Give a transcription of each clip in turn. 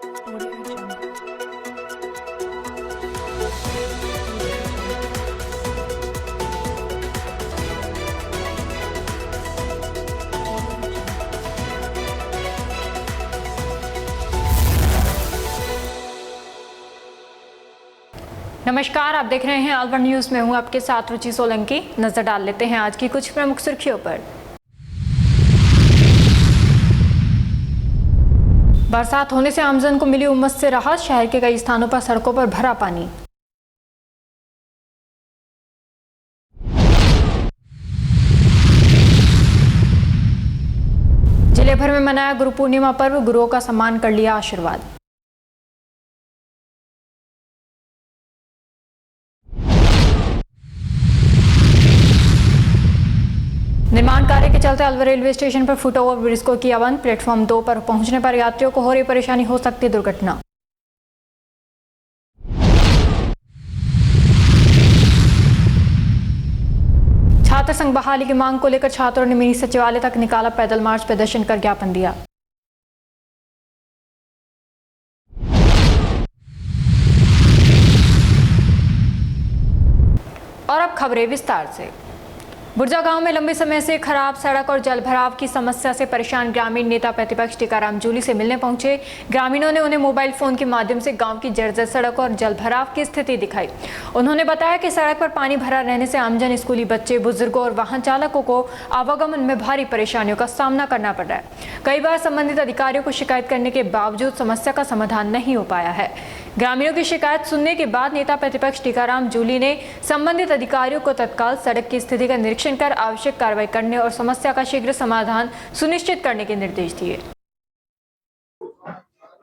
Audio Jungle. नमस्कार, आप देख रहे हैं ऑल वन न्यूज में हूं आपके साथ रुचि सोलंकी। नजर डाल लेते हैं आज की कुछ प्रमुख सुर्खियों पर। बरसात होने से आमजन को मिली उमस से राहत, शहर के कई स्थानों पर सड़कों पर भरा पानी। जिले भर में मनाया गुरु पूर्णिमा पर्व, गुरुओं का सम्मान कर लिया आशीर्वाद। निर्माण कार्य के चलते अलवर रेलवे स्टेशन पर फुटओवर ब्रिज को किया बंद, प्लेटफॉर्म 2 पर पहुंचने पर यात्रियों को हो रही परेशानी, हो सकती दुर्घटना। छात्र संघ बहाली की मांग को लेकर छात्रों ने मिनी सचिवालय तक निकाला पैदल मार्च, प्रदर्शन कर ज्ञापन दिया। और अब खबरें विस्तार से। बुर्जा गांव में लंबे समय से खराब सड़क और जलभराव की समस्या से परेशान ग्रामीण नेता प्रतिपक्ष टीकाराम जूली से मिलने पहुंचे। ग्रामीणों ने उन्हें मोबाइल फोन के माध्यम से गांव की जर्जर सड़क और जलभराव की स्थिति दिखाई। उन्होंने बताया कि सड़क पर पानी भरा रहने से आमजन, स्कूली बच्चे, बुजुर्गों और वाहन चालकों को आवागमन में भारी परेशानियों का सामना करना पड़ रहा है। कई बार संबंधित अधिकारियों को शिकायत करने के बावजूद समस्या का समाधान नहीं हो पाया है। ग्रामीणों की शिकायत सुनने के बाद नेता प्रतिपक्ष टीकाराम जूली ने संबंधित अधिकारियों को तत्काल सड़क की स्थिति का निरीक्षण कर आवश्यक कार्रवाई करने और समस्या का शीघ्र समाधान सुनिश्चित करने के निर्देश दिए।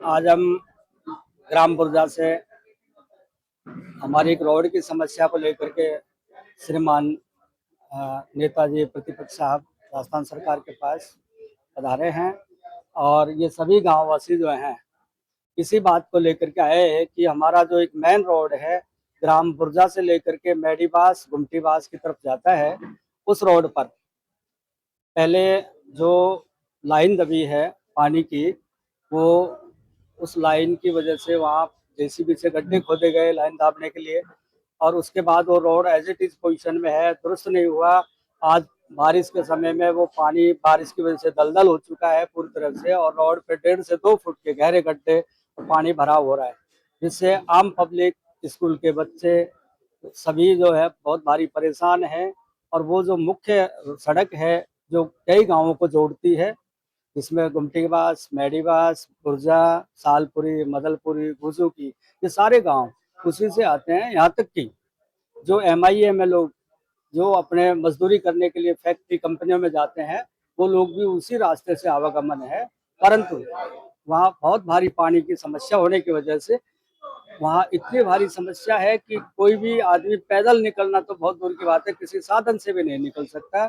आज हम ग्राम बुर्जा से हमारी एक रोड की समस्या को लेकर के श्रीमान नेताजी प्रतिपक्ष साहब राजस्थान सरकार के पास पधारे हैं और ये सभी गांववासी जो हैं इसी बात को लेकर के आए हैं कि हमारा जो एक मेन रोड है ग्राम बुर्जा से लेकर के मेडीबास गुमटीबास की तरफ जाता है, उस रोड पर पहले जो लाइन दबी है पानी की, वो उस लाइन की वजह से वहाँ जेसीबी से गड्ढे खोदे गए लाइन दाबने के लिए, और उसके बाद वो road as it is position में है, दुरुस्त नहीं हुआ। आज बारिश के समय में वो पानी बारिश की वजह से दलदल हो चुका है पूरी तरह से, और रोड पे 1.5 से 2 फुट के गहरे गड्ढे पानी भरा हो रहा है, जिससे आम पब्लिक, स्कूल के बच्चे सभी जो है बहुत भारी परेशान हैं। और वो जो मुख्य सड़क है जो कई गांवों को जोड़ती है, जिसमें गुमटीबास, मेडीबास, बुर्जा, सालपुरी, मदलपुरी, गुजू की, ये सारे गांव उसी से आते हैं। यहाँ तक कि जो MIA में लोग जो अपने मजदूरी करने के लिए फैक्ट्री कंपनियों में जाते हैं, वो लोग भी उसी रास्ते से आवागमन है। परंतु वहाँ बहुत भारी पानी की समस्या होने की वजह से वहाँ इतनी भारी समस्या है कि कोई भी आदमी पैदल निकलना तो बहुत दूर की बात है, किसी साधन से भी नहीं निकल सकता।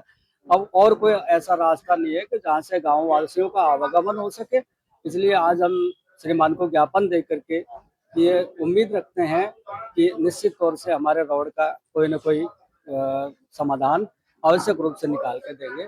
अब और कोई ऐसा रास्ता नहीं है कि जहाँ से गाँव वासियों का आवागमन हो सके। इसलिए आज हम श्रीमान को ज्ञापन दे करके ये उम्मीद रखते हैं कि निश्चित तौर से हमारे रोड का कोई न कोई समाधान आवश्यक रूप से निकाल के देंगे।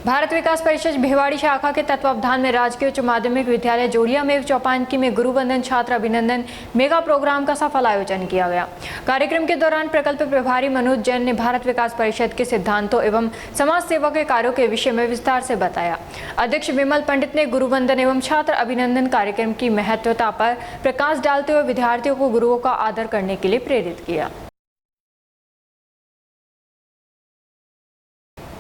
भारत विकास परिषद भिवाड़ी शाखा के तत्वावधान में राजकीय उच्च माध्यमिक विद्यालय जोड़िया में चौपांकी में गुरुवंदन छात्र अभिनंदन मेगा प्रोग्राम का सफल आयोजन किया गया। कार्यक्रम के दौरान प्रकल्प प्रभारी मनोज जैन ने भारत विकास परिषद के सिद्धांतों एवं समाज सेवा के कार्यों के विषय में विस्तार से बताया। अध्यक्ष विमल पंडित ने गुरुवंदन एवं छात्र अभिनंदन कार्यक्रम की महत्वता पर प्रकाश डालते हुए विद्यार्थियों को गुरुओं का आदर करने के लिए प्रेरित किया।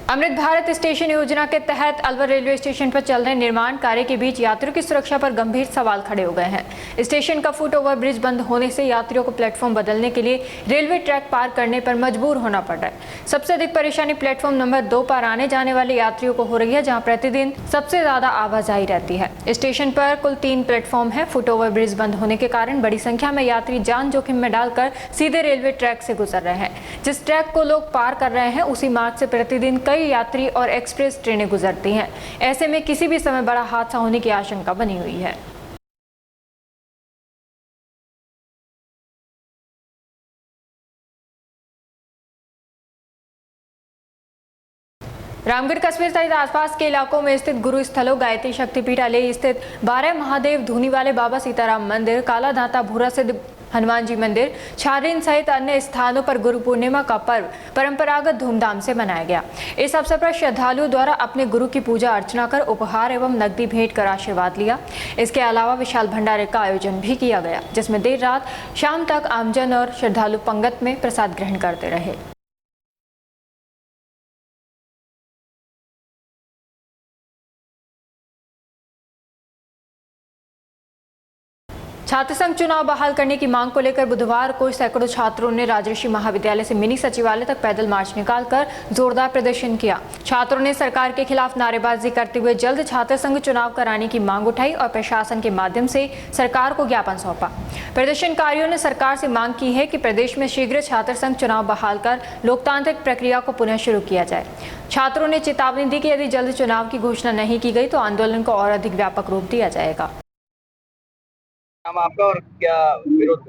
अमृत भारत स्टेशन योजना के तहत अलवर रेलवे स्टेशन पर चल रहे निर्माण कार्य के बीच यात्रियों की सुरक्षा पर गंभीर सवाल खड़े हो गए हैं। स्टेशन का फुट ओवर ब्रिज बंद होने से यात्रियों को प्लेटफॉर्म बदलने के लिए रेलवे ट्रैक पार करने पर मजबूर होना पड़ रहा है। सबसे अधिक परेशानी प्लेटफॉर्म नंबर 2 पर आने जाने वाले यात्रियों को हो रही है, जहाँ प्रतिदिन सबसे ज्यादा आवाजाही रहती है। स्टेशन पर कुल 3 प्लेटफॉर्म है। फुट ओवर ब्रिज बंद होने के कारण बड़ी संख्या में यात्री जान जोखिम में डालकर सीधे रेलवे ट्रैक से गुजर रहे हैं। जिस ट्रैक को लोग पार कर रहे हैं उसी मार्ग से प्रतिदिन कई यात्री और एक्सप्रेस ट्रेनें गुजरती हैं। ऐसे में किसी भी समय बड़ा हादसा होने की आशंका बनी हुई है। रामगढ़ कस्बे सहित आसपास के इलाकों में स्थित गुरु स्थलों गायत्री शक्तिपीठ अले स्थित 12 महादेव धूनी वाले बाबा सीताराम मंदिर, काला दाता भूरा सिद्ध हनुमान जी मंदिर, छारीन सहित अन्य स्थानों पर गुरु पूर्णिमा का पर्व परंपरागत धूमधाम से मनाया गया। इस अवसर पर श्रद्धालुओं द्वारा अपने गुरु की पूजा अर्चना कर उपहार एवं नकदी भेंट कर आशीर्वाद लिया। इसके अलावा विशाल भंडारे का आयोजन भी किया गया, जिसमें देर रात शाम तक आमजन और श्रद्धालु पंगत में प्रसाद ग्रहण करते रहे। छात्र संघ चुनाव बहाल करने की मांग को लेकर बुधवार को सैकड़ों छात्रों ने राजर्षि महाविद्यालय से मिनी सचिवालय तक पैदल मार्च निकालकर जोरदार प्रदर्शन किया। छात्रों ने सरकार के खिलाफ नारेबाजी करते हुए जल्द छात्र संघ चुनाव कराने की मांग उठाई और प्रशासन के माध्यम से सरकार को ज्ञापन सौंपा। प्रदर्शनकारियों ने सरकार से मांग की है कि प्रदेश में शीघ्र छात्र संघ चुनाव बहाल कर लोकतांत्रिक प्रक्रिया को पुनः शुरू किया जाए। छात्रों ने चेतावनी दी कि यदि जल्द चुनाव की घोषणा नहीं की गई तो आंदोलन को और अधिक व्यापक रूप दिया जाएगा। नाम आपका और क्या विरोध?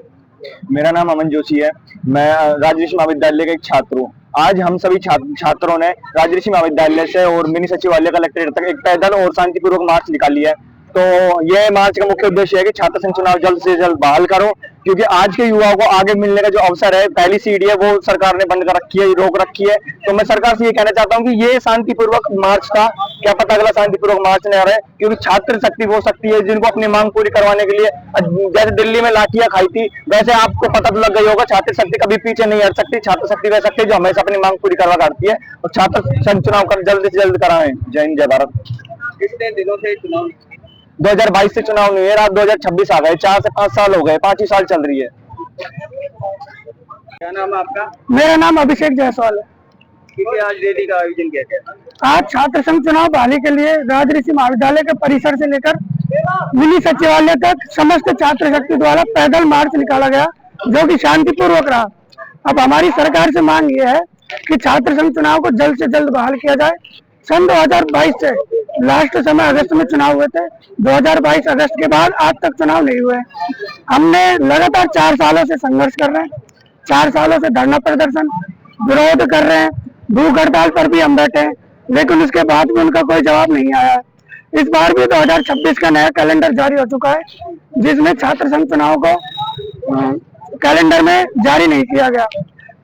मेरा नाम अमन जोशी है। मैं राजर्षि महाविद्यालय का एक छात्र हूँ। आज हम सभी छात्रों ने राजर्षि महाविद्यालय से और मिनी सचिवालय कलेक्ट्रेट तक एक पैदल और शांतिपूर्वक मार्च निकाली है। तो यह मार्च का मुख्य उद्देश्य है कि छात्र संघ चुनाव जल्द से जल्द बहाल करो, क्योंकि आज के युवाओं को आगे मिलने का जो अवसर है, पहली सीढ़ी है, वो सरकार ने बंद कर रखी है, रोक रखी है। तो मैं सरकार से ये कहना चाहता हूँ कि ये शांतिपूर्वक मार्च था, क्या पता अगला शांतिपूर्वक मार्च नहीं आ रहा है, क्योंकि छात्र शक्ति वो शक्ति है जिनको अपनी मांग पूरी करवाने के लिए, जैसे दिल्ली में लाठियां खाई थी, वैसे आपको पता तो लग गई होगा, छात्र शक्ति कभी पीछे नहीं हट सकती। छात्र शक्ति वह शक्ति जो हमेशा अपनी मांग पूरी करवा करती है, और छात्र संघ चुनाव कर जल्द से जल्द कराएं। जय हिंद, जय भारत। कितने दिनों से चुनाव 2022 से चुनाव नहीं है, रात 2026 आ गए, 4 से 5 साल हो गए, 5 ही साल चल रही है। क्या नाम है आपका? मेरा नाम अभिषेक जायसवाल है। क्योंकि आज रैली का आयोजन किया गया? आज छात्र संघ चुनाव बहाली के लिए राजर्षि महाविद्यालय के परिसर से लेकर मिनी सचिवालय तक समस्त छात्र शक्ति द्वारा पैदल मार्च निकाला गया, जो कि शांतिपूर्वक रहा। अब हमारी सरकार से मांग ये है कि छात्र संघ चुनाव को जल्द से जल्द बहाल किया जाए। सन 2022 से लास्ट समय अगस्त में चुनाव हुए थे, 2022 अगस्त के बाद आज तक चुनाव नहीं हुए। हमने लगातार 4 सालों से संघर्ष कर रहे हैं, 4 सालों से धरना प्रदर्शन विरोध कर रहे हैं, भूख हड़ताल पर भी हम बैठे हैं, लेकिन उसके बाद भी उनका कोई जवाब नहीं आया है। इस बार भी 2026 का नया कैलेंडर जारी हो चुका है, जिसमें छात्र संघ चुनाव को कैलेंडर में जारी नहीं किया गया।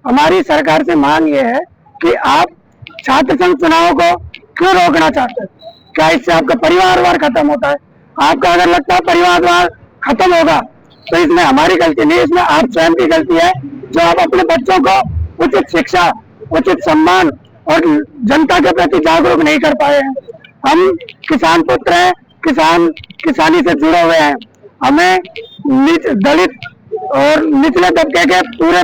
हमारी सरकार से मांग ये है कि आप छात्र संघ चुनाव को क्यों रोकना चाहते हैं? क्या इससे आपका परिवारवाद खत्म होता है? आपका अगर लगता है परिवारवाद खत्म होगा तो इसमें हमारी गलती नहीं, इसमें आप स्वयं की गलती है, जो आप अपने बच्चों को उचित शिक्षा, उचित सम्मान और जनता के प्रति जागरूक नहीं कर पाए हैं। हम किसान पुत्र हैं, किसानी से जुड़े हुए हैं। हमें दलित और निचले तबके के पूरे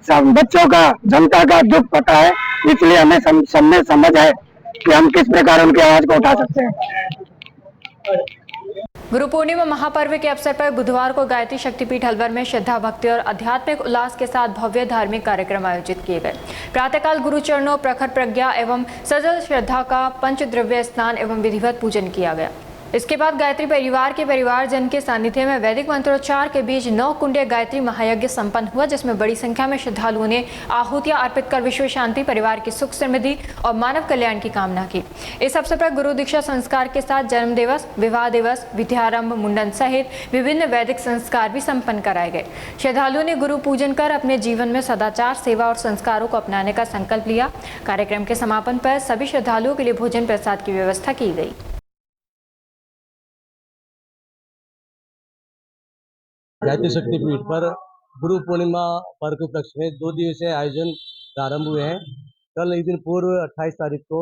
बच्चों का, जनता का दुख पता है, इसलिए हमें समझ है कि हम किस प्रकार उनकी आवाज को उठा सकते हैं। गुरु पूर्णिमा महापर्व के अवसर पर बुधवार को गायत्री शक्तिपीठ अलवर में श्रद्धा, भक्ति और आध्यात्मिक उल्लास के साथ भव्य धार्मिक कार्यक्रम आयोजित किए गए। प्रातःकाल गुरु चरणों, प्रखर प्रज्ञा एवं सजल श्रद्धा का पंचद्रव्य स्नान एवं विधिवत पूजन किया गया। इसके बाद गायत्री परिवार के परिवारजन के सानिध्य में वैदिक मंत्रोच्चार के बीच 9 कुंडीय गायत्री महायज्ञ संपन्न हुआ, जिसमें बड़ी संख्या में श्रद्धालुओं ने आहुतियां अर्पित कर विश्व शांति, परिवार की सुख समृद्धि और मानव कल्याण की कामना की। इस अवसर पर गुरु दीक्षा संस्कार के साथ जन्म दिवस, विवाह दिवस, विद्यारंभ, मुंडन सहित विभिन्न वैदिक संस्कार भी संपन्न कराए गए। श्रद्धालुओं ने गुरु पूजन कर अपने जीवन में सदाचार, सेवा और संस्कारों को अपनाने का संकल्प लिया। कार्यक्रम के समापन पर सभी श्रद्धालुओं के लिए भोजन प्रसाद की व्यवस्था की गई। गायत्री शक्तिपीठ पर गुरु पूर्णिमा पर्व के उपलक्ष्य में 2 दिवसीय आयोजन प्रारंभ हुए हैं। कल एक दिन पूर्व 28 तारीख को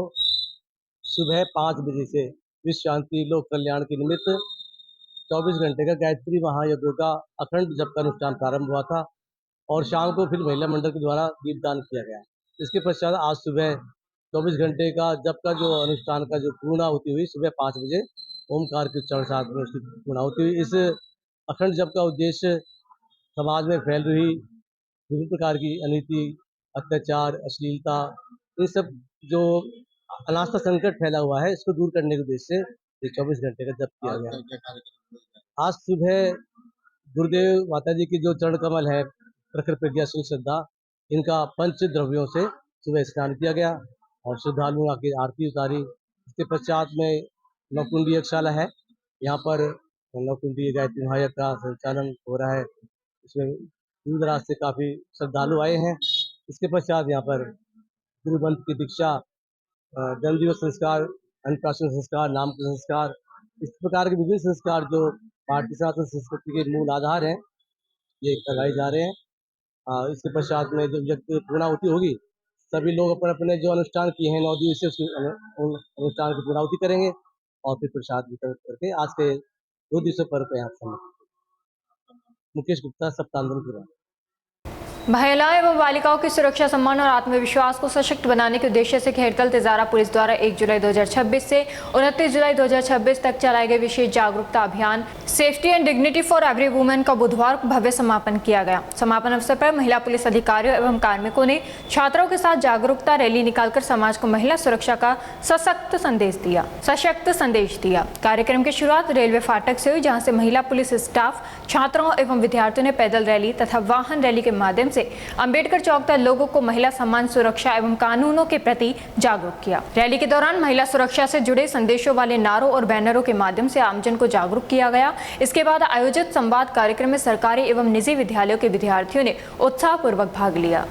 सुबह 5 बजे से विश्व शांति, लोक कल्याण के निमित्त 24 घंटे का गायत्री महायज्ञ का अखंड जप का अनुष्ठान प्रारंभ हुआ था और शाम को फिर महिला मंडल के द्वारा दीपदान किया गया। इसके पश्चात आज सुबह 24 घंटे का जप का जो अनुष्ठान का जो पूर्णाहुति हुई, सुबह 5 बजे ओमकार के उच्चारण साथ में उसकी पूर्णाहुति हुई। इस अखंड जप का उद्देश्य समाज में फैल रही विभिन्न प्रकार की अनीति, अत्याचार, अश्लीलता, इन सब जो अनास्था संकट फैला हुआ है, इसको दूर करने के उद्देश्य से 24 घंटे का जप किया गया। आज सुबह गुरुदेव माता जी की जो चरण कमल है, प्रखर प्रज्ञा, सुख, श्रद्धा, इनका पंच द्रव्यों से सुबह स्नान किया गया और श्रद्धालुओं की आरती उतारी। इसके पश्चात में नवकुंडी यज्ञशाला है, यहाँ पर नवकुंडी गायत्री महायज्ञ का संचालन हो रहा है। इसमें दूर दराज से काफ़ी श्रद्धालु आए हैं। इसके पश्चात यहाँ पर गुरुवंत की दीक्षा, जन्मदिवस संस्कार, अन्नप्राशन संस्कार, नामकरण संस्कार, इस प्रकार के विभिन्न संस्कार जो भारतीय सनातन संस्कृति के मूल आधार हैं, ये करवाए जा रहे हैं। इसके पश्चात में जब यज्ञ पूर्णाहुति होगी, सभी लोग अपने अपने जो अनुष्ठान किए हैं 9 दिवसीय अनुष्ठान की पूर्णाहुति करेंगे और फिर प्रसाद वितरण करके आज के 2 दिवसीय पर्व को यहाँ समाप्त। मुकेश गुप्ता, सप्तांजलि। महिलाओं एवं बालिकाओं की सुरक्षा, सम्मान और आत्मविश्वास को सशक्त बनाने के उद्देश्य से खेड़कल तिजारा पुलिस द्वारा 1 जुलाई 2026 से 29 जुलाई 2026 तक चलाए गए विशेष जागरूकता अभियान safety and dignity for every women का बुधवार को भव्य समापन किया गया। समापन अवसर पर महिला पुलिस अधिकारियों एवं कार्मिकों ने छात्रों के साथ जागरूकता रैली निकालकर समाज को महिला सुरक्षा का सशक्त संदेश दिया। कार्यक्रम की शुरुआत रेलवे फाटक से हुई, जहाँ से महिला पुलिस स्टाफ, छात्रों एवं विद्यार्थियों ने पैदल रैली तथा वाहन रैली के माध्यम से अंबेडकर चौक तक लोगों को महिला सम्मान, सुरक्षा एवं कानूनों के प्रति जागरूक किया। रैली के दौरान महिला सुरक्षा से जुड़े संदेशों वाले नारों और बैनरों के माध्यम से आमजन को जागरूक किया गया। इसके बाद आयोजित संवाद कार्यक्रम में सरकारी एवं निजी विद्यालयों के विद्यार्थियों ने उत्साहपूर्वक भाग लिया।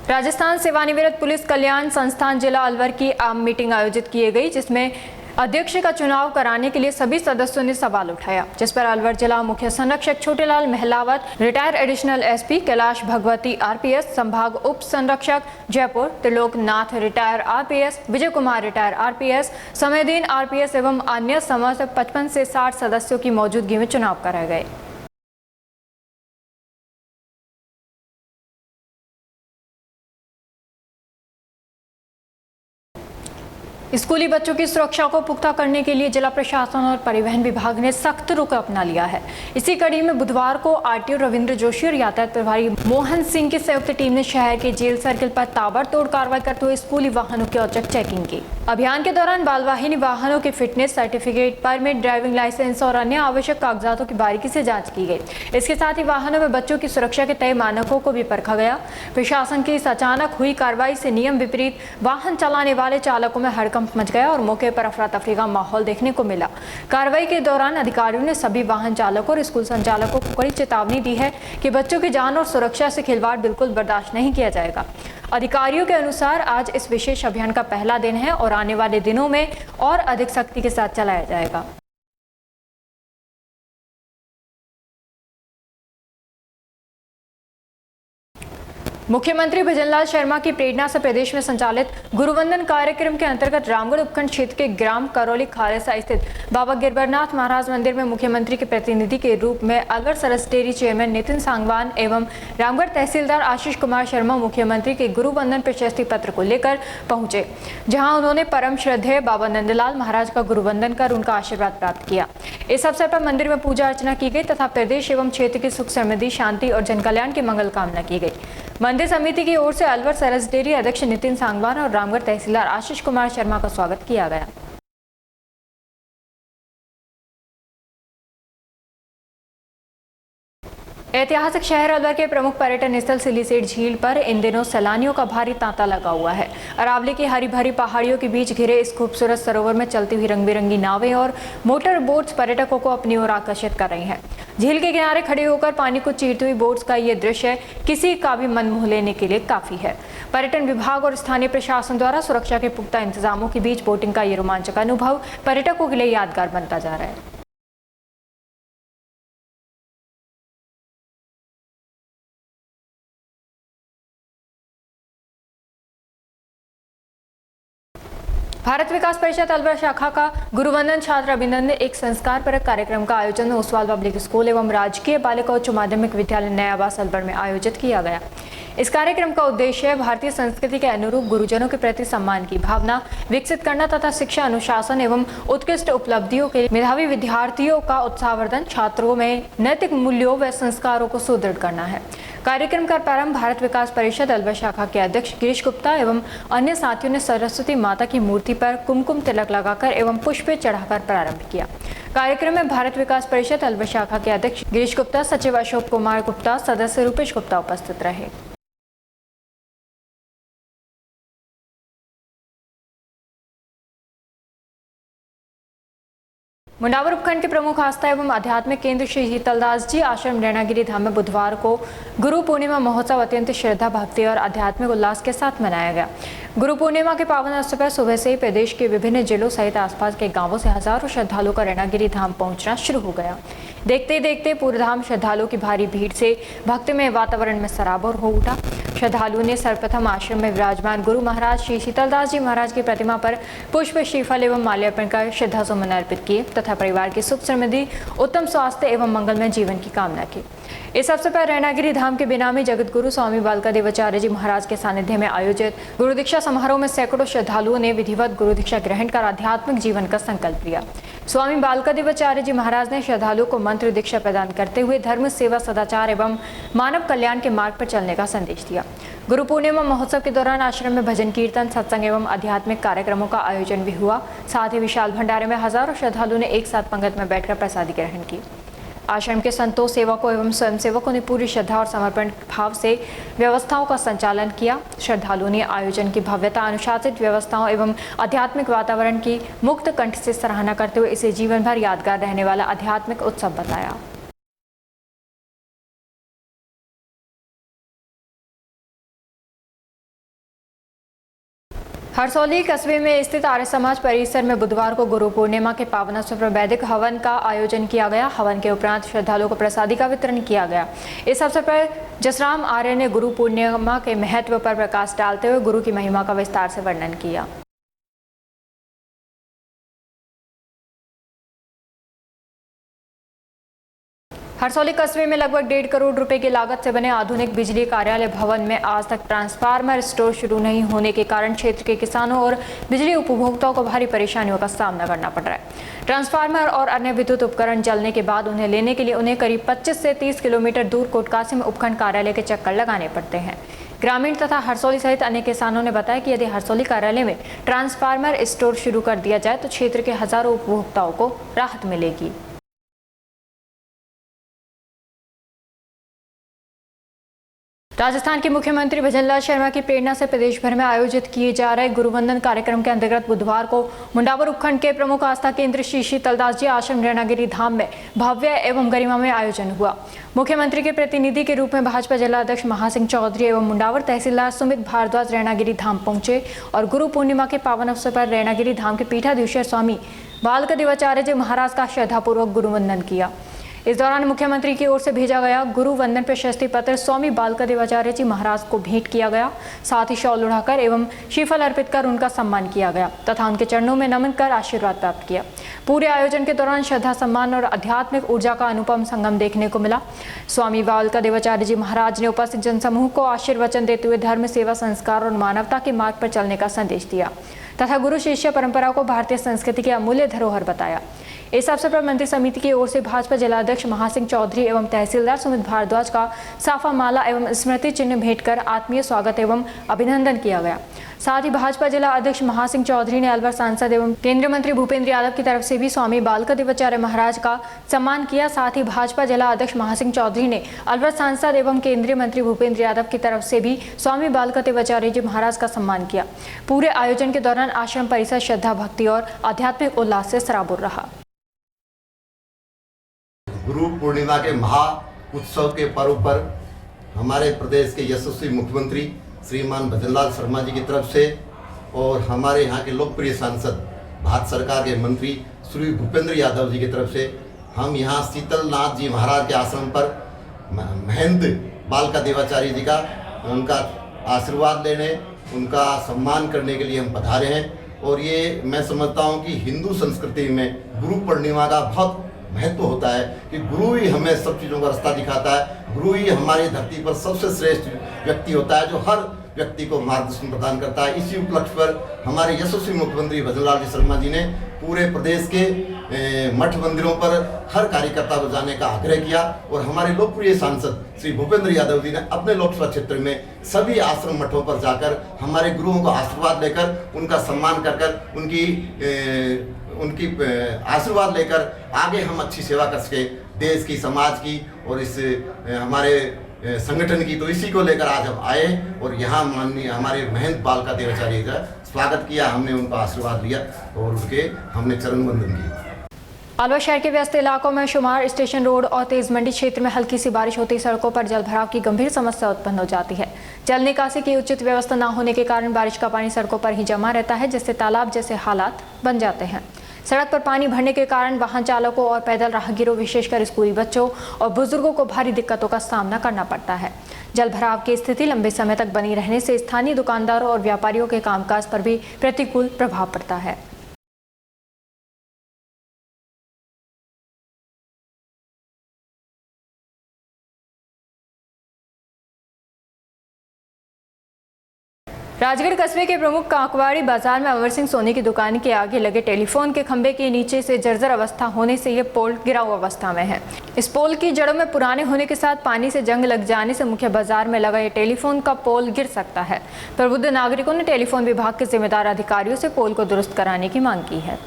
राजस्थान सेवानिवृत्त पुलिस कल्याण संस्थान जिला अलवर की आम मीटिंग आयोजित की गई, जिसमें अध्यक्ष का चुनाव कराने के लिए सभी सदस्यों ने सवाल उठाया, जिस पर अलवर जिला मुख्य संरक्षक Chhotelal Mahlawat, retire additional SP Kailash Bhagwati RPS, संभाग उप संरक्षक जयपुर त्रिलोक नाथ retire RPS, Vijay Kumar retire RPS, समयदीन RPS एवं अन्य समस्त 55 से 60 सदस्यों की मौजूदगी में चुनाव कराए गए। स्कूली बच्चों की सुरक्षा को पुख्ता करने के लिए जिला प्रशासन और परिवहन विभाग ने सख्त रुख अपना लिया है। इसी कड़ी में बुधवार को आरटीओ रविंद्र जोशी और यातायात प्रभारी मोहन सिंह की संयुक्त टीम ने शहर के जेल सर्किल पर ताबड़तोड़ कार्रवाई करते हुए स्कूली वाहनों की औचक चेकिंग की। अभियान के दौरान बालवाहिनी वाहनों की fitness certificate, permit, driving licence और अन्य आवश्यक कागजातों की बारीकी से जाँच की गई। इसके साथ ही वाहनों में बच्चों की सुरक्षा के तय मानकों को भी परखा गया। प्रशासन की इस अचानक हुई कार्रवाई से नियम विपरीत वाहन चलाने वाले चालकों में हड़कंप मच गया और मौके पर अफरा तफरी का माहौल देखने को मिला। कार्रवाई के दौरान अधिकारियों ने सभी वाहन चालकों और स्कूल संचालकों को कड़ी चेतावनी दी है कि बच्चों की जान और सुरक्षा से खिलवाड़ बिल्कुल बर्दाश्त नहीं किया जाएगा। अधिकारियों के अनुसार आज इस विशेष अभियान का पहला दिन है और आने वाले दिनों में और अधिक सख्ती के साथ चलाया जाएगा। मुख्यमंत्री भजनलाल शर्मा की प्रेरणा से प्रदेश में संचालित गुरुवंदन कार्यक्रम के अंतर्गत रामगढ़ उपखंड क्षेत्र के ग्राम करौली खारेसा स्थित बाबा गिरवरनाथ महाराज मंदिर में मुख्यमंत्री के प्रतिनिधि के रूप में अलवर सरस डेयरी चेयरमैन नितिन सांगवान एवं रामगढ़ तहसीलदार आशीष कुमार शर्मा मुख्यमंत्री के गुरुवंदन प्रशस्ति पत्र को लेकर पहुंचे, जहां उन्होंने परम श्रद्धेय बाबा नंदलाल महाराज का गुरुवंदन कर उनका आशीर्वाद प्राप्त किया। इस अवसर पर मंदिर में पूजा अर्चना की गई तथा प्रदेश एवं क्षेत्र की सुख समृद्धि, शांति और जन कल्याण की मंगल कामना की गई। मंदिर समिति की ओर से अलवर सरस डेयरी अध्यक्ष नितिन सांगवान और रामगढ़ तहसीलदार आशीष कुमार शर्मा का स्वागत किया गया। ऐतिहासिक शहर अलवर के प्रमुख पर्यटन स्थल सिलीसेठ झील पर इन दिनों सैलानियों का भारी तांता लगा हुआ है। अरावली की हरी भरी पहाड़ियों के बीच घिरे इस खूबसूरत सरोवर में चलती हुई रंग बिरंगी नावें और मोटर बोट्स पर्यटकों को अपनी ओर आकर्षित कर रही हैं। झील के किनारे खड़े होकर पानी को चीरती हुई बोट्स का ये दृश्य किसी का भी मन मोह लेने के लिए काफी है। पर्यटन विभाग और स्थानीय प्रशासन द्वारा सुरक्षा के पुख्ता इंतजामों के बीच बोटिंग का ये रोमांचक अनुभव पर्यटकों के लिए यादगार बनता जा रहा है। भारत विकास परिषद अलवर शाखा का गुरुवंदन छात्र अभिनंदन एक संस्कारपरक कार्यक्रम का आयोजन ओसवाल पब्लिक स्कूल एवं राजकीय बालिका उच्च माध्यमिक विद्यालय नया आवास अलवर में आयोजित किया गया। इस कार्यक्रम का उद्देश्य भारतीय संस्कृति के अनुरूप गुरुजनों के प्रति सम्मान की भावना विकसित करना तथा शिक्षा, अनुशासन एवं उत्कृष्ट उपलब्धियों के मेधावी विद्यार्थियों का उत्साहवर्धन, छात्रों में नैतिक मूल्यों व संस्कारों को सुदृढ़ करना है। कार्यक्रम का प्रारंभ भारत विकास परिषद अलवर शाखा के अध्यक्ष गिरीश गुप्ता एवं अन्य साथियों ने सरस्वती माता की मूर्ति पर कुमकुम तिलक लगाकर एवं पुष्प चढ़ाकर प्रारंभ किया। कार्यक्रम में भारत विकास परिषद अलवर शाखा के अध्यक्ष गिरीश गुप्ता, सचिव अशोक कुमार गुप्ता, सदस्य रूपेश गुप्ता उपस्थित रहे। मुंडावर उपखंड के प्रमुख आस्था एवं आध्यात्मिक केंद्र श्री शीतलदास जी आश्रम रैनागिरी धाम में बुधवार को गुरु पूर्णिमा महोत्सव अत्यंत श्रद्धा, भक्ति और आध्यात्मिक उल्लास के साथ मनाया गया। गुरु पूर्णिमा के पावन अवसर पर सुबह से ही प्रदेश के विभिन्न जिलों सहित आसपास के गांवों से हजारों श्रद्धालुओं का रैनागिरी धाम पहुंचना शुरू हो गया। देखते ही देखते पूरे धाम श्रद्धालुओं की भारी भीड़ से भक्तिमय वातावरण में सराबोर हो उठा। श्रद्धालुओं ने सर्वप्रथम आश्रम में विराजमान गुरु महाराज श्री शीतलदास जी महाराज की प्रतिमा पर पुष्प, श्रीफल एवं माल्यार्पण कर श्रद्धासुमन अर्पित किए तथा परिवार की सुख समृद्धि, उत्तम स्वास्थ्य एवं मंगलमय जीवन की कामना की। इस अवसर पर रैनागिरी धाम के बेनामी जगत गुरु स्वामी बालका देवाचार्य जी महाराज के सानिध्य में आयोजित गुरु दीक्षा समारोह में सैकड़ों श्रद्धालुओं ने विधिवत गुरु दीक्षा ग्रहण कर आध्यात्मिक जीवन का संकल्प लिया। स्वामी बालका देवाचार्य जी महाराज ने श्रद्धालुओं को मंत्र दीक्षा प्रदान करते हुए धर्म, सेवा, सदाचार एवं मानव कल्याण के मार्ग पर चलने का संदेश दिया। गुरु पूर्णिमा महोत्सव के दौरान आश्रम में भजन कीर्तन, सत्संग एवं आध्यात्मिक कार्यक्रमों का आयोजन भी हुआ। साथ ही विशाल भंडारे में हजारों श्रद्धालुओं ने एक साथ पंगत में बैठकर प्रसादी ग्रहण की। आश्रम के संतों, सेवकों एवं स्वयंसेवकों ने पूरी श्रद्धा और समर्पण भाव से व्यवस्थाओं का संचालन किया। श्रद्धालुओं ने आयोजन की भव्यता, अनुशासित व्यवस्थाओं एवं आध्यात्मिक वातावरण की मुक्त कंठ से सराहना करते हुए इसे जीवन भर यादगार रहने वाला आध्यात्मिक उत्सव बताया। हरसौली कस्बे में स्थित आर्य समाज परिसर में बुधवार को गुरु पूर्णिमा के पावन अवसर पर वैदिक हवन का आयोजन किया गया। हवन के उपरांत श्रद्धालुओं को प्रसादी का वितरण किया गया। इस अवसर पर जसराम आर्य ने गुरु पूर्णिमा के महत्व पर प्रकाश डालते हुए गुरु की महिमा का विस्तार से वर्णन किया। हरसौली कस्बे में लगभग 1.5 करोड़ रुपए की लागत से बने आधुनिक बिजली कार्यालय भवन में आज तक ट्रांसफार्मर स्टोर शुरू नहीं होने के कारण क्षेत्र के किसानों और बिजली उपभोक्ताओं को भारी परेशानियों का सामना करना पड़ रहा है। ट्रांसफार्मर और अन्य विद्युत उपकरण जलने के बाद उन्हें लेने के लिए उन्हें करीब 25 से 30 किलोमीटर दूर कोटकासिम उपखंड कार्यालय के चक्कर लगाने पड़ते हैं। ग्रामीण तथा हरसौली सहित अन्य किसानों ने बताया कि यदि हरसौली कार्यालय में ट्रांसफार्मर स्टोर शुरू कर दिया जाए तो क्षेत्र के हजारों उपभोक्ताओं को राहत मिलेगी। राजस्थान के मुख्यमंत्री भजनलाल शर्मा की प्रेरणा से प्रदेश भर में आयोजित किए जा रहे गुरुवंदन कार्यक्रम के अंतर्गत बुधवार को मुंडावर उपखंड के प्रमुख आस्था केंद्र श्री शीतलदास जी आश्रम रैनागिरी धाम में भव्य एवं गरिमामय आयोजन हुआ। मुख्यमंत्री के प्रतिनिधि के रूप में भाजपा जिला अध्यक्ष महासिंह चौधरी एवं मुंडावर तहसीलदार सुमित भारद्वाज रैनागिरी धाम पहुंचे और गुरु पूर्णिमा के पावन अवसर पर रैनागिरी धाम के पीठाधीश्वर स्वामी बालका देवाचार्य जी महाराज का श्रद्धापूर्वक गुरुवंदन किया। इस दौरान मुख्यमंत्री की ओर से भेजा गया गुरु वंदन प्रशस्ति पत्र स्वामी बालका देवाचार्य जी महाराज को भेंट किया गया। साथ ही शॉल उड़ाकर एवं श्रीफल अर्पित कर उनका सम्मान किया गया तथा उनके चरणों में नमन कर आशीर्वाद प्राप्त किया। पूरे आयोजन के दौरान श्रद्धा, सम्मान और आध्यात्मिक ऊर्जा का अनुपम संगम देखने को मिला। स्वामी बालका देवाचार्य जी महाराज ने उपस्थित जनसमूह को आशीर्वचन देते हुए धर्म, सेवा, संस्कार और मानवता के मार्ग पर चलने का संदेश दिया तथा गुरु शिष्य परंपरा को भारतीय संस्कृति की अमूल्य धरोहर बताया। इस अवसर पर मंत्री समिति की ओर से भाजपा जिला अध्यक्ष महासिंह चौधरी एवं तहसीलदार सुमित भारद्वाज का साफा, माला एवं स्मृति चिन्ह भेंट कर आत्मीय स्वागत एवं अभिनंदन किया गया। साथ ही भाजपा जिला अध्यक्ष महासिंह चौधरी ने अलवर सांसद एवं केंद्रीय मंत्री भूपेंद्र यादव की तरफ से भी स्वामी बालका देवाचार्य महाराज का सम्मान किया। साथ ही भाजपा जिला अध्यक्ष महासिंह चौधरी ने अलवर सांसद एवं केंद्रीय मंत्री भूपेंद्र यादव की तरफ से भी स्वामी बालका देवाचार्य जी महाराज का सम्मान किया। पूरे आयोजन के दौरान आश्रम परिसर श्रद्धा, भक्ति और आध्यात्मिक उल्लास से सराबोर रहा। गुरु पूर्णिमा के महा उत्सव के पर्व पर हमारे प्रदेश के यशस्वी मुख्यमंत्री श्रीमान भजनलाल शर्मा जी की तरफ से और हमारे यहाँ के लोकप्रिय सांसद भारत सरकार के मंत्री श्री भूपेंद्र यादव जी की तरफ से हम यहाँ शीतलनाथ जी महाराज के आश्रम पर महंत बालका देवाचार्य जी का उनका आशीर्वाद लेने, उनका सम्मान करने के लिए हम पधारे हैं। और ये मैं समझता हूँ कि हिंदू संस्कृति में गुरु पूर्णिमा का बहुत महत्व होता है कि गुरु ही हमें सब चीज़ों का रास्ता दिखाता है। गुरु ही हमारी धरती पर सबसे श्रेष्ठ व्यक्ति होता है जो हर व्यक्ति को मार्गदर्शन प्रदान करता है। इसी उपलक्ष्य पर हमारे यशस्वी मुख्यमंत्री भजनलाल जी शर्मा जी ने पूरे प्रदेश के मठ मंदिरों पर हर कार्यकर्ता को जाने का आग्रह किया और हमारे लोकप्रिय सांसद श्री भूपेंद्र यादव जी ने अपने लोकसभा क्षेत्र में सभी आश्रम मठों पर जाकर हमारे गुरुओं को आशीर्वाद लेकर उनका सम्मान कर उनकी आशीर्वाद लेकर आगे हम अच्छी सेवा कर सके देश की, समाज की और इस हमारे संगठन की। तो इसी को लेकर आज हम आए और यहाँ माननीय हमारे महंत बालका देवाचार्य का स्वागत किया, हमने उनका आशीर्वाद लिया और उनके हमने चरण वंदन किया। अलवर शहर के व्यस्त इलाकों में शुमार स्टेशन रोड और तेज मंडी क्षेत्र में हल्की सी बारिश होती सड़कों पर जल भराव की गंभीर समस्या उत्पन्न हो जाती है। जल निकासी की उचित व्यवस्था न होने के कारण बारिश का पानी सड़कों पर ही जमा रहता है, जिससे तालाब जैसे हालात बन जाते हैं। सड़क पर पानी भरने के कारण वाहन चालकों और पैदल राहगीरों, विशेषकर स्कूली बच्चों और बुजुर्गों को भारी दिक्कतों का सामना करना पड़ता है। जल भराव की स्थिति लंबे समय तक बनी रहने से स्थानीय दुकानदारों और व्यापारियों के कामकाज पर भी प्रतिकूल प्रभाव पड़ता है। राजगढ़ कस्बे के प्रमुख कांकवाड़ी बाजार में अमर सिंह सोनी की दुकान के आगे लगे टेलीफोन के खंभे के नीचे से जर्जर अवस्था होने से ये पोल गिराव अवस्था में है। इस पोल की जड़ों में पुराने होने के साथ पानी से जंग लग जाने से मुख्य बाजार में लगा ये टेलीफोन का पोल गिर सकता है। प्रबुद्ध नागरिकों ने टेलीफोन विभाग के जिम्मेदार अधिकारियों से पोल को दुरुस्त कराने की मांग की है।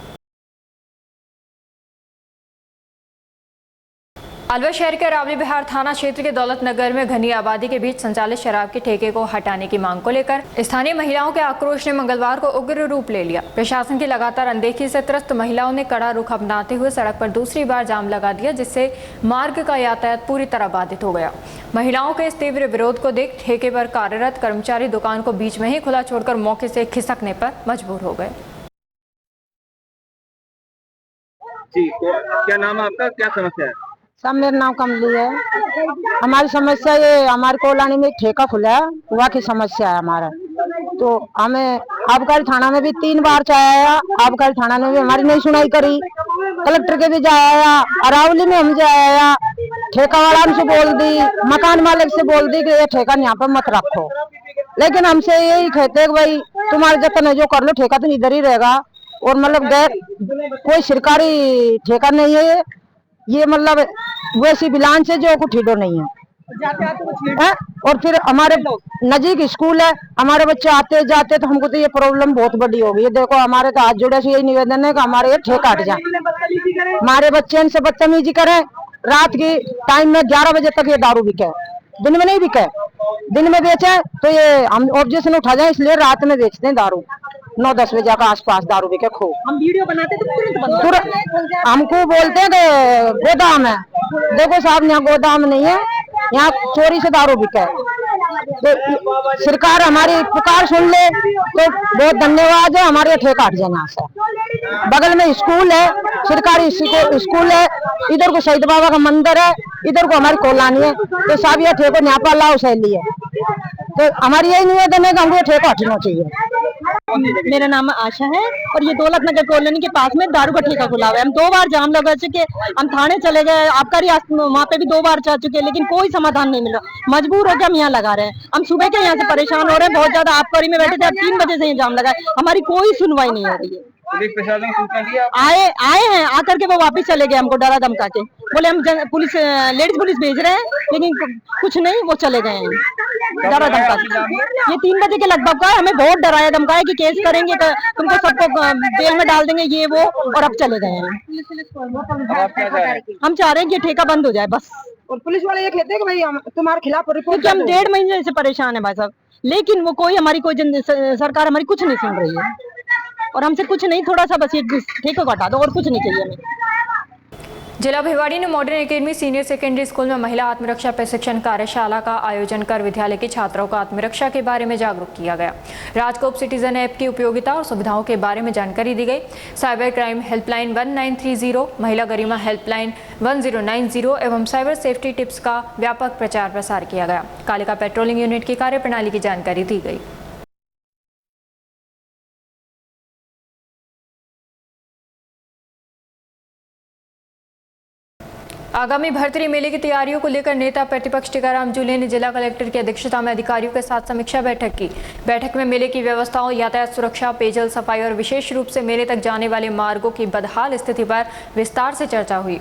अलवर शहर के रावली बिहार थाना क्षेत्र के दौलत नगर में घनी आबादी के बीच संचालित शराब के ठेके को हटाने की मांग को लेकर स्थानीय महिलाओं के आक्रोश ने मंगलवार को उग्र रूप ले लिया। प्रशासन की लगातार अनदेखी से त्रस्त महिलाओं ने कड़ा रुख अपनाते हुए सड़क पर दूसरी बार जाम लगा दिया, जिससे मार्ग का यातायात पूरी तरह बाधित हो गया। महिलाओं के इस तीव्र विरोध को देख ठेके पर कार्यरत कर्मचारी दुकान को बीच में ही खुला छोड़कर मौके से खिसकने पर मजबूर हो गए। जी, तो क्या नाम है आपका, क्या समस्या है? सब मेरा नाम कमली है। हमारी समस्या ये, हमारे कोलानी में एक ठेका खुला है, वहाँ की समस्या है हमारा। तो हमें आबकारी थाना में भी 3 बार चाया, आबकारी थाना ने भी हमारी नहीं सुनाई करी, कलेक्टर के भी जाया, अरावली में हम जाया, ठेका वाला से बोल दी, मकान मालिक से बोल दी कि ये ठेका यहाँ पर मत रखो। लेकिन हमसे यही कहते कि भाई तुम्हारे जतन है जो कर लो, ठेका तो इधर ही रहेगा। और मतलब कोई सरकारी ठेका नहीं है ये, मतलब वैसी बिलान से जो कुछ हिडो नहीं है। और फिर हमारे नजीक स्कूल है, हमारे बच्चे आते जाते, तो हमको तो ये प्रॉब्लम बहुत बड़ी होगी। ये देखो हमारे तो हाथ जोड़े से यही निवेदन है कि हमारे ये ठेका हट जाए। हमारे बच्चे इनसे बदतमीजी करें, रात की टाइम में 11 बजे तक ये दारू बिके, दिन में नहीं बिके। दिन में बेचे तो ये हम ऑब्जेक्शन उठा जाए, इसलिए रात में बेचते हैं दारू। 9-10 बजे के आसपास दारू बिके खूब। हम वीडियो बनाते तो तुरंत हमको बोलते हैं कि गोदाम है। देखो साहब, यहाँ गोदाम नहीं है, यहाँ चोरी से दारू बिके। तो सरकार हमारी पुकार सुन ले तो बहुत धन्यवाद है, हमारे ठेका हट जाए यहाँ से। बगल में स्कूल है, सरकारी स्कूल है, इधर को शहीद बाबा का मंदिर है, इधर को हमारी कोलानी है। तो साहब ये ठेको यहाँ पर लाओ सैली है। तो हमारी यही निवेदन है कि हमको ठेका हटना चाहिए। मेरा नाम आशा है और ये दौलत नगर कॉलोनी के पास में दारू का ठेका खुला हुआ है। हम 2 बार जाम लगा चुके, हम थाने चले गए, आबकारी वहाँ पे भी 2 बार जा चुके, लेकिन कोई समाधान नहीं मिला। मजबूर होकर हम यहाँ लगा रहे हैं। हम सुबह के यहाँ से परेशान हो रहे हैं, बहुत ज्यादा आबकारी में बैठे थे, अब 3 बजे से ये जाम लगा है, हमारी कोई सुनवाई नहीं हो रही है। पुलिस प्रशासन ने सूचना दिया? आए हैं, आकर के वो वापस चले गए, हमको डरा धमका के बोले हम पुलिस, लेडीज पुलिस भेज रहे हैं, लेकिन कुछ नहीं, वो चले गए हैं डरा धमका के। ये 3 बजे के लगभग का, हमें बहुत डराया धमकाया कि केस करेंगे, तुमको सबको जेल में डाल देंगे, ये वो, और अब चले गए हैं। हम चाह रहे हैं कि ठेका बंद हो जाए बस। और पुलिस वाले ये कहते हैं कि भाई तुम्हारे खिलाफ रिपोर्ट, क्योंकि हम 1.5 महीने से परेशान है भाई साहब, लेकिन वो कोई हमारी सरकार हमारी कुछ नहीं सुन रही है। और हमसे कुछ नहीं, थोड़ा सा बस एक ठेका हटा दो और कुछ नहीं चाहिए हमें। जिला भिवाड़ी ने modern academy senior secondary school में महिला आत्मरक्षा प्रशिक्षण कार्यशाला का आयोजन कर विद्यालय के छात्रों को आत्मरक्षा के बारे में जागरूक किया गया। राजकोप सिटीजन ऐप की उपयोगिता और सुविधाओं के बारे में जानकारी दी गई। साइबर क्राइम हेल्पलाइन 1930, महिला गरिमा हेल्पलाइन 1090 एवं साइबर सेफ्टी टिप्स का व्यापक प्रचार प्रसार किया गया। कालिका पेट्रोलिंग यूनिट की कार्यप्रणाली की जानकारी दी गई। आगामी भर्तरी मेले की तैयारियों को लेकर नेता प्रतिपक्ष टीकाराम जूली ने जिला कलेक्टर की अध्यक्षता में अधिकारियों के साथ समीक्षा बैठक की। बैठक में मेले की व्यवस्थाओं, यातायात सुरक्षा, पेयजल सफाई और विशेष रूप से मेले तक जाने वाले मार्गों की बदहाल स्थिति पर विस्तार से चर्चा हुई।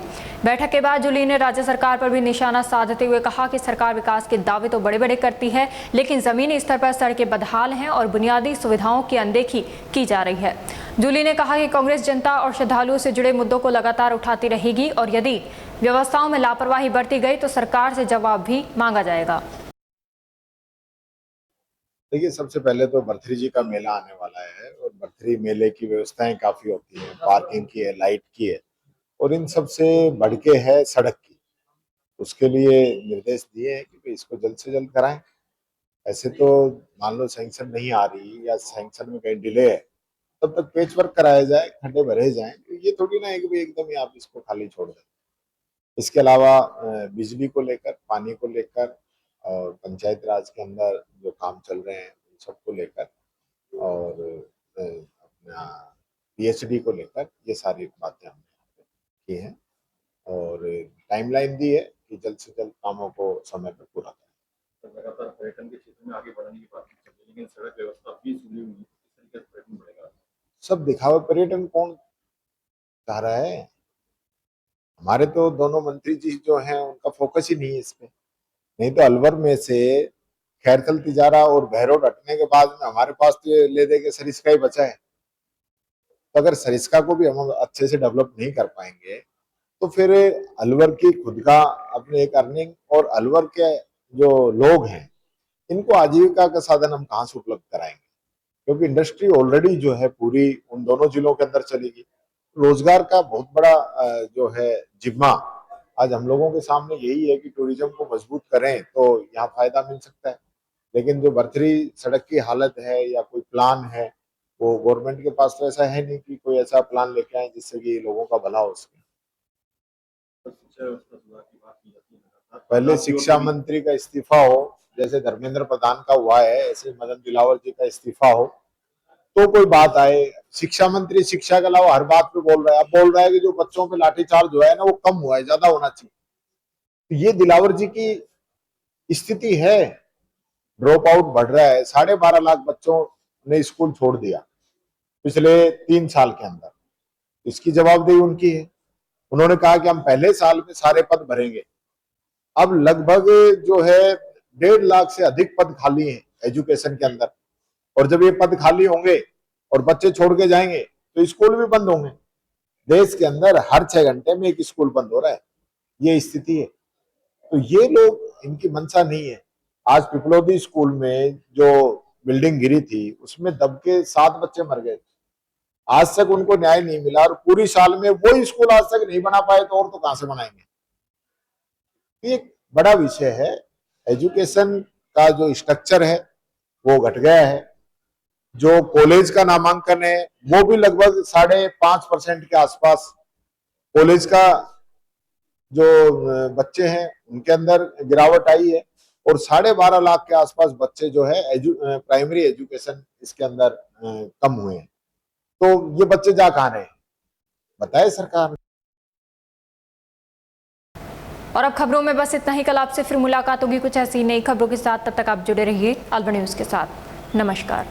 बैठक के बाद जूली ने राज्य सरकार पर भी निशाना साधते हुए कहा कि सरकार विकास के दावे तो बड़े बड़े करती है, लेकिन जमीनी स्तर पर सड़कें बदहाल हैं और बुनियादी सुविधाओं की अनदेखी की जा रही है। जूली ने कहा कि कांग्रेस जनता और श्रद्धालुओं से जुड़े मुद्दों को लगातार उठाती रहेगी और यदि व्यवस्थाओं में लापरवाही बरती गई तो सरकार से जवाब भी मांगा जाएगा। देखिए, सबसे पहले तो भर्तरी जी का मेला आने वाला है और भर्तरी मेले की व्यवस्थाएं काफी होती हैं, पार्किंग की है, लाइट की है और इन सबसे बढ़ के है सड़क की। उसके लिए निर्देश दिए हैं कि इसको जल्द से जल्द कराएं। ऐसे तो मान लो सैंक्शन नहीं आ रही या सैंक्शन में कहीं डिले है, तब तक पेच वर्क कराया जाए, खड्डे भरे जाएं। ये थोड़ी ना है कि एकदम ही आप इसको खाली छोड़ दें। इसके अलावा बिजली को लेकर, पानी को लेकर और पंचायत राज के अंदर जो काम चल रहे हैं उन सबको लेकर और अपना पीएचडी को लेकर ये सारी बातें हमने की हैं और टाइमलाइन दी है कि जल्द से जल्द कामों को समय पर पूरा करें। लगातार पर्यटन के क्षेत्र में आगे बढ़ने की बात चल रही है, लेकिन सड़क व्यवस्था भी सुनी हुई है, किस तरीके से पर्यटन बढ़ेगा? सब दिखावा पर्यटन कौन चाह रहा है? हमारे तो दोनों मंत्री जी जो हैं उनका फोकस ही नहीं है इस पे। नहीं तो अलवर में से खैरकल तिजारा और भैरोड हटने के बाद में हमारे पास तो ये ले दे के सरिस्का ही बचा है। तो अगर सरिस्का को भी हम अच्छे से डेवलप नहीं कर पाएंगे तो फिर अलवर की खुद का अपने एक अर्निंग और अलवर के जो लोग हैं इनको आजीविका का साधन हम कहाँ से उपलब्ध कराएंगे? क्योंकि इंडस्ट्री ऑलरेडी जो है पूरी उन दोनों जिलों के अंदर चलेगी। रोजगार का बहुत बड़ा जो है जिम्मा आज हम लोगों के सामने यही है कि टूरिज्म को मजबूत करें तो यहाँ फायदा मिल सकता है। लेकिन जो भर्तरी सड़क की हालत है या कोई प्लान है वो गवर्नमेंट के पास तो ऐसा है नहीं कि कोई ऐसा प्लान लेके आए जिससे कि लोगों का भला हो सके। पहले शिक्षा मंत्री का इस्तीफा हो, जैसे धर्मेंद्र प्रधान का हुआ है, ऐसे मदन दिलावर जी का इस्तीफा हो तो कोई बात आए। शिक्षा मंत्री शिक्षा के अलावा हर बात पे बोल रहा है। अब बोल रहा है कि जो बच्चों पे लाठीचार्ज हुआ है ना वो कम हुआ है, ज्यादा होना चाहिए। तो ये दिलावर जी की स्थिति है। ड्रॉप आउट बढ़ रहा है, 12.5 लाख बच्चों ने स्कूल छोड़ दिया पिछले 3 साल के अंदर। इसकी जवाबदेही उनकी है। उन्होंने कहा कि हम पहले साल में सारे पद भरेंगे। अब लगभग जो है 1.5 लाख से अधिक पद खाली हैं एजुकेशन के अंदर और जब ये पद खाली होंगे और बच्चे छोड़ के जाएंगे तो स्कूल भी बंद होंगे। देश के अंदर हर 6 घंटे में एक स्कूल बंद हो रहा है, ये स्थिति है। तो ये लोग, इनकी मंशा नहीं है। आज पिपलोदी स्कूल में जो बिल्डिंग गिरी थी उसमें दब के 7 बच्चे मर गए। आज तक उनको न्याय नहीं मिला और पूरी साल में वो स्कूल आज तक नहीं बना पाए तो और तो कहां से बनाएंगे? ये एक बड़ा विषय है। एजुकेशन का जो स्ट्रक्चर है वो घट गया है। जो कॉलेज का नामांकन है वो भी लगभग 5.5% के आसपास कॉलेज का जो बच्चे हैं उनके अंदर गिरावट आई है और 12.5 लाख के आसपास बच्चे जो है प्राइमरी एजुकेशन इसके अंदर कम हुए हैं। तो ये बच्चे जा कहां रहे हैं बताए सरकार। और अब खबरों में बस इतना ही। कल आपसे फिर मुलाकात होगी कुछ ऐसी नई खबरों के साथ। तब तक आप जुड़े रहिए अल्वर न्यूज के साथ। नमस्कार।